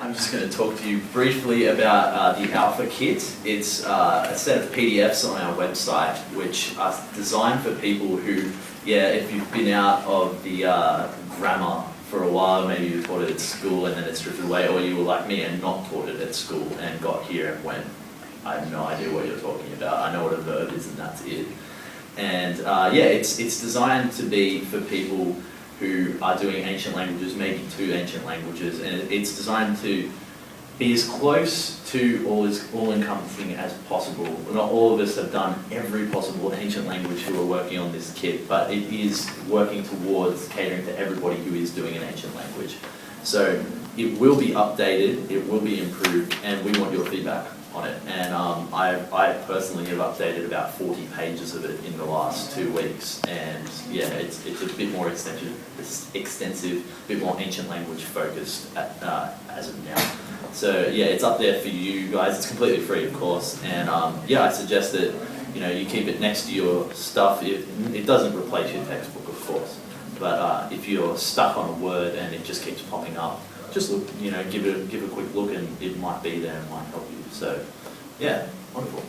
I'm just going to talk to you briefly about the ALFA kit. It's a set of PDFs on our website which are designed for people who, if you've been out of the grammar for a while, maybe you taught it at school and then it's stripped away, or you were like me and not taught it at school and got here and went, I have no idea what you're talking about. I know what a verb is and that's it. And it's designed to be for people who are doing ancient languages, maybe 2 ancient languages, and it's designed to be as close to all-encompassing as possible. Not all of us have done every possible ancient language who are working on this kit, but it is working towards catering to everybody who is doing an ancient language. So it will be updated, it will be improved, and we want your feedback on it. And I personally have updated about 40 pages of it in the last 2 weeks, and it's a bit more extensive, a bit more ancient language focused as of now. So it's up there for you guys. It's completely free, of course, and I suggest that you keep it next to your stuff. It doesn't replace your textbook, of course, but if you're stuck on a word and it just keeps popping up, just look, give a quick look, and it might be there and might help you. So, wonderful.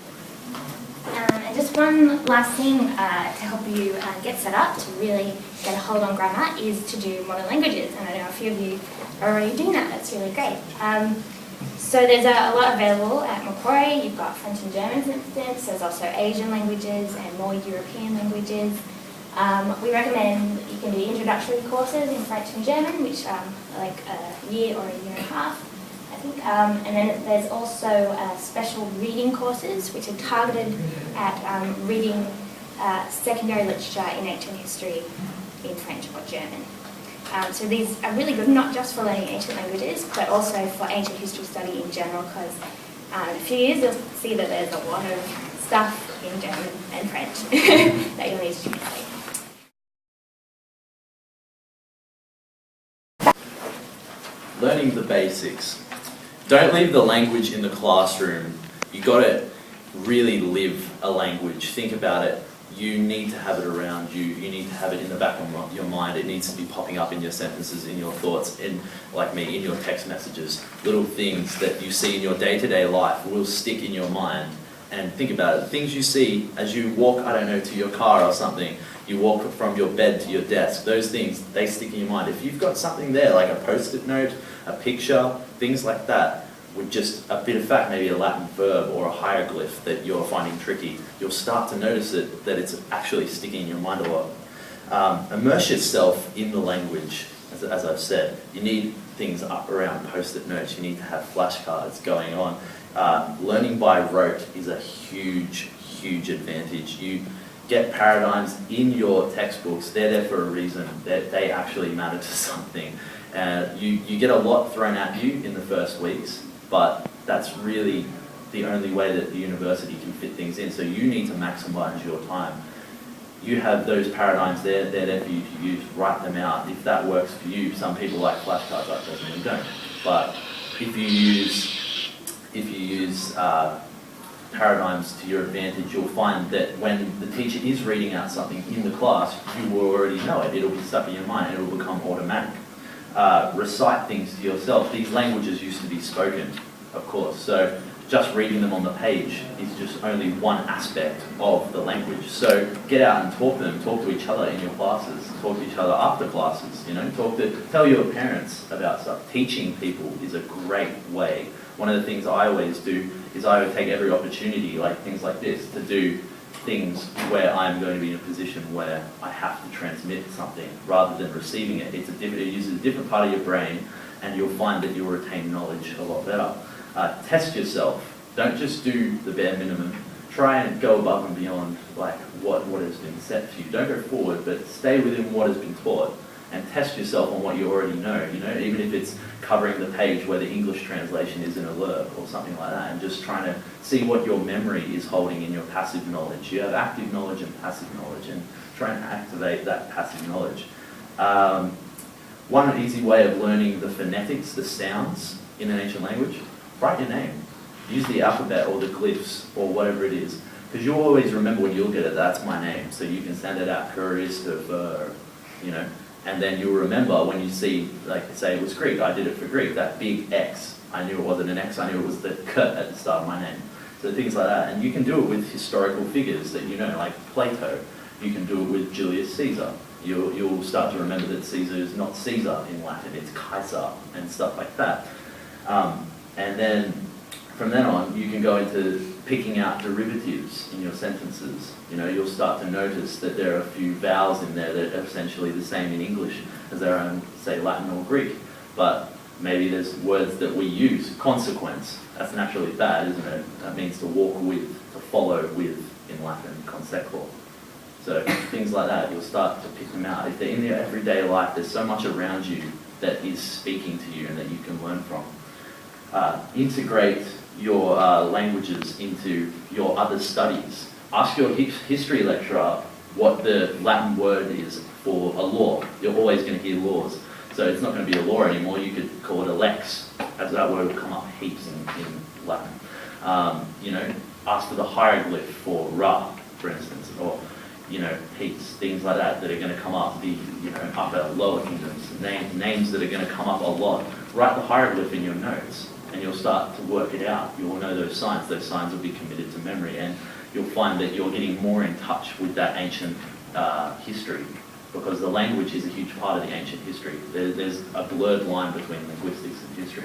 And just one last thing to help you get set up to really get a hold on grammar is to do modern languages. And I know a few of you are already doing that. That's really great. So there's a lot available at Macquarie. You've got French and German, for instance. There's also Asian languages and more European languages. We recommend you can do introductory courses in French and German, which are like a year or a year and a half, I think. And then there's also special reading courses, which are targeted at reading secondary literature in ancient history in French or German. So these are really good, not just for learning ancient languages, but also for ancient history study in general, because in a few years you'll see that there's a lot of stuff in German and French that you'll need to translate. Learning the basics. Don't leave the language in the classroom. You've got to really live a language. Think about it. You need to have it around you. You need to have it in the back of your mind. It needs to be popping up in your sentences, in your thoughts, like me, in your text messages. Little things that you see in your day-to-day life will stick in your mind. And think about it. Things you see as you walk, to your car or something, you walk from your bed to your desk, those things, they stick in your mind. If you've got something there, like a post-it note, a picture, things like that, with just a bit of fact, maybe a Latin verb or a hieroglyph that you're finding tricky, you'll start to notice that it's actually sticking in your mind a lot. Immerse yourself in the language, as I've said. You need things up around post-it notes, you need to have flashcards going on. Learning by rote is a huge, huge advantage. You get paradigms in your textbooks. They're there for a reason. They actually matter to something. You get a lot thrown at you in the first weeks, but that's really the only way that the university can fit things in. So you need to maximize your time. You have those paradigms there, they're there for you to use. Write them out. If that works for you, some people like flashcards, I personally don't. But if you use paradigms to your advantage, you'll find that when the teacher is reading out something in the class, you will already know it. It'll be stuck in your mind, and it'll become automatic. Recite things to yourself. These languages used to be spoken, of course, so just reading them on the page is just only one aspect of the language. So get out and talk to them, talk to each other in your classes, talk to each other after classes, tell your parents about stuff. Teaching people is a great way. One of the things I always do is I would take every opportunity, like things like this, to do things where I'm going to be in a position where I have to transmit something rather than receiving it. It uses a different part of your brain, and you'll find that you'll retain knowledge a lot better. Test yourself. Don't just do the bare minimum. Try and go above and beyond like what has been set for you. Don't go forward, but stay within what has been taught, and test yourself on what you already know. Even if it's covering the page where the English translation is in a blurb or something like that, and just trying to see what your memory is holding in your passive knowledge. You have active knowledge and passive knowledge, and try and activate that passive knowledge. One easy way of learning the phonetics, the sounds in an ancient language, write your name. Use the alphabet or the glyphs or whatever it is, because you'll always remember when you'll get it, that's my name, so you can send it out, Christopher, And then you'll remember when you see, like, say it was Greek, I did it for Greek, that big X. I knew it wasn't an X, I knew it was the K at the start of my name. So things like that. And you can do it with historical figures that you know, like Plato. You can do it with Julius Caesar. You'll start to remember that Caesar is not Caesar in Latin, it's Kaiser and stuff like that. And then from then on, you can go into picking out derivatives in your sentences. You know, you'll start to notice that there are a few vowels in there that are essentially the same in English as they are in, say, Latin or Greek. But maybe there's words that we use, consequence. That's naturally bad, isn't it? That means to walk with, to follow with in Latin, consequo. So things like that, you'll start to pick them out. If they're in your everyday life, there's so much around you that is speaking to you and that you can learn from. Integrate your languages into your other studies. Ask your history lecturer what the Latin word is for a law. You're always going to hear laws. So it's not going to be a law anymore, you could call it a lex, as that word will come up heaps in Latin. You know, ask for the hieroglyph for Ra, for instance, or, you know, heaps, things like that are going to come up, the, you know, upper, lower kingdoms, names that are going to come up a lot. Write the hieroglyph in your notes, and you'll start to work it out. You will know those signs will be committed to memory, and you'll find that you're getting more in touch with that ancient history, because the language is a huge part of the ancient history. There's a blurred line between linguistics and history.